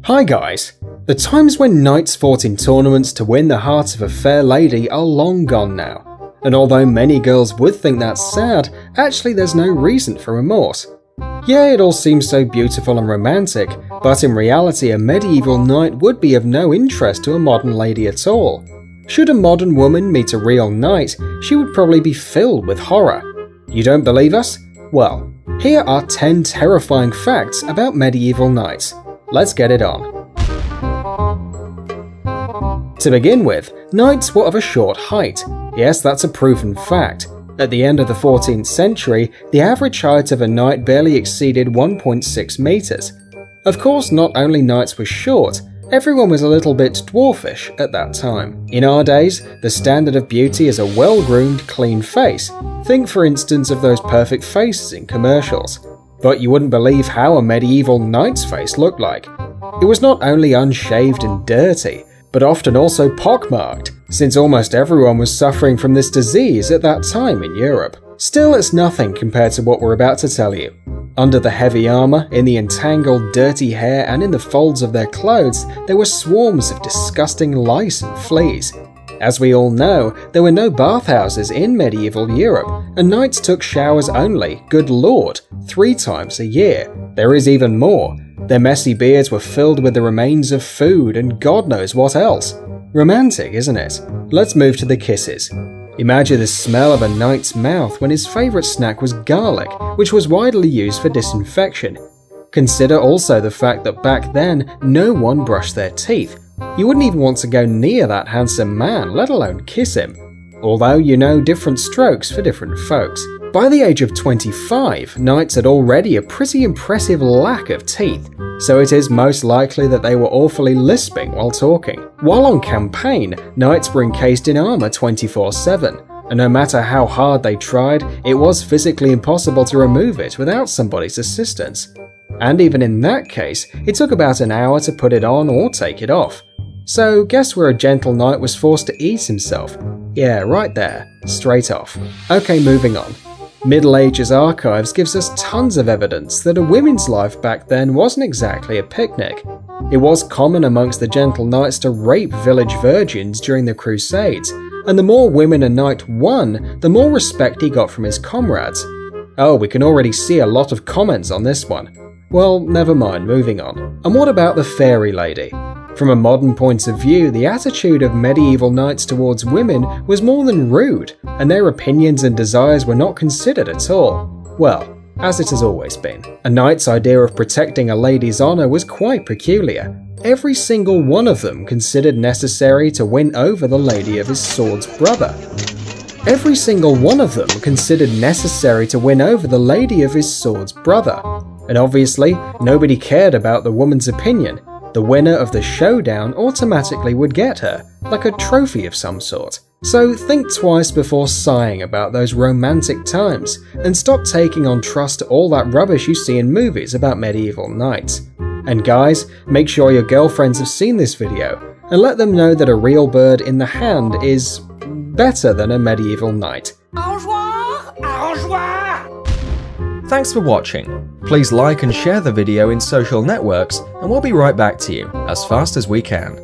Hi guys! The times when knights fought in tournaments to win the heart of a fair lady are long gone now. And although many girls would think that's sad, actually there's no reason for remorse. Yeah, it all seems so beautiful and romantic, but in reality a medieval knight would be of no interest to a modern lady at all. Should a modern woman meet a real knight, she would probably be filled with horror. You don't believe us? Well, here are 10 terrifying facts about medieval knights. Let's get it on. To begin with, knights were of a short height. Yes, that's a proven fact. At the end of the 14th century, the average height of a knight barely exceeded 1.6 meters. Of course, not only knights were short, everyone was a little bit dwarfish at that time. In our days, the standard of beauty is a well-groomed, clean face. Think for instance of those perfect faces in commercials. But you wouldn't believe how a medieval knight's face looked like. It was not only unshaved and dirty, but often also pockmarked, since almost everyone was suffering from this disease at that time in Europe. Still, it's nothing compared to what we're about to tell you. Under the heavy armor, in the entangled, dirty hair, and in the folds of their clothes, there were swarms of disgusting lice and fleas. As we all know, there were no bathhouses in medieval Europe, and knights took showers only, good lord, 3 times a year. There is even more. Their messy beards were filled with the remains of food and God knows what else. Romantic, isn't it? Let's move to the kisses. Imagine the smell of a knight's mouth when his favourite snack was garlic, which was widely used for disinfection. Consider also the fact that back then, no one brushed their teeth. You wouldn't even want to go near that handsome man, let alone kiss him. Although you know different strokes for different folks. By the age of 25, knights had already a pretty impressive lack of teeth, so it is most likely that they were awfully lisping while talking. While on campaign, knights were encased in armor 24/7, and no matter how hard they tried, it was physically impossible to remove it without somebody's assistance. And even in that case, it took about an hour to put it on or take it off. So guess where a gentle knight was forced to eat himself? Yeah, right there, straight off. Okay, moving on. Middle Ages archives gives us tons of evidence that a women's life back then wasn't exactly a picnic. It was common amongst the gentle knights to rape village virgins during the Crusades, and the more women a knight won, the more respect he got from his comrades. Oh, we can already see a lot of comments on this one. Well, never mind, moving on. And what about the fairy lady? From a modern point of view, the attitude of medieval knights towards women was more than rude, and their opinions and desires were not considered at all. Well, as it has always been. A knight's idea of protecting a lady's honour was quite peculiar. Every single one of them considered necessary to win over the lady of his sword's brother. Every single one of them considered necessary to win over the lady of his sword's brother. And obviously, nobody cared about the woman's opinion. The winner of the showdown automatically would get her, like a trophy of some sort. So think twice before sighing about those romantic times, and stop taking on trust all that rubbish you see in movies about medieval knights. And guys, make sure your girlfriends have seen this video, and let them know that a real bird in the hand is better than a medieval knight. Au revoir! Au revoir! Thanks for watching. Please like and share the video in social networks, and we'll be right back to you as fast as we can.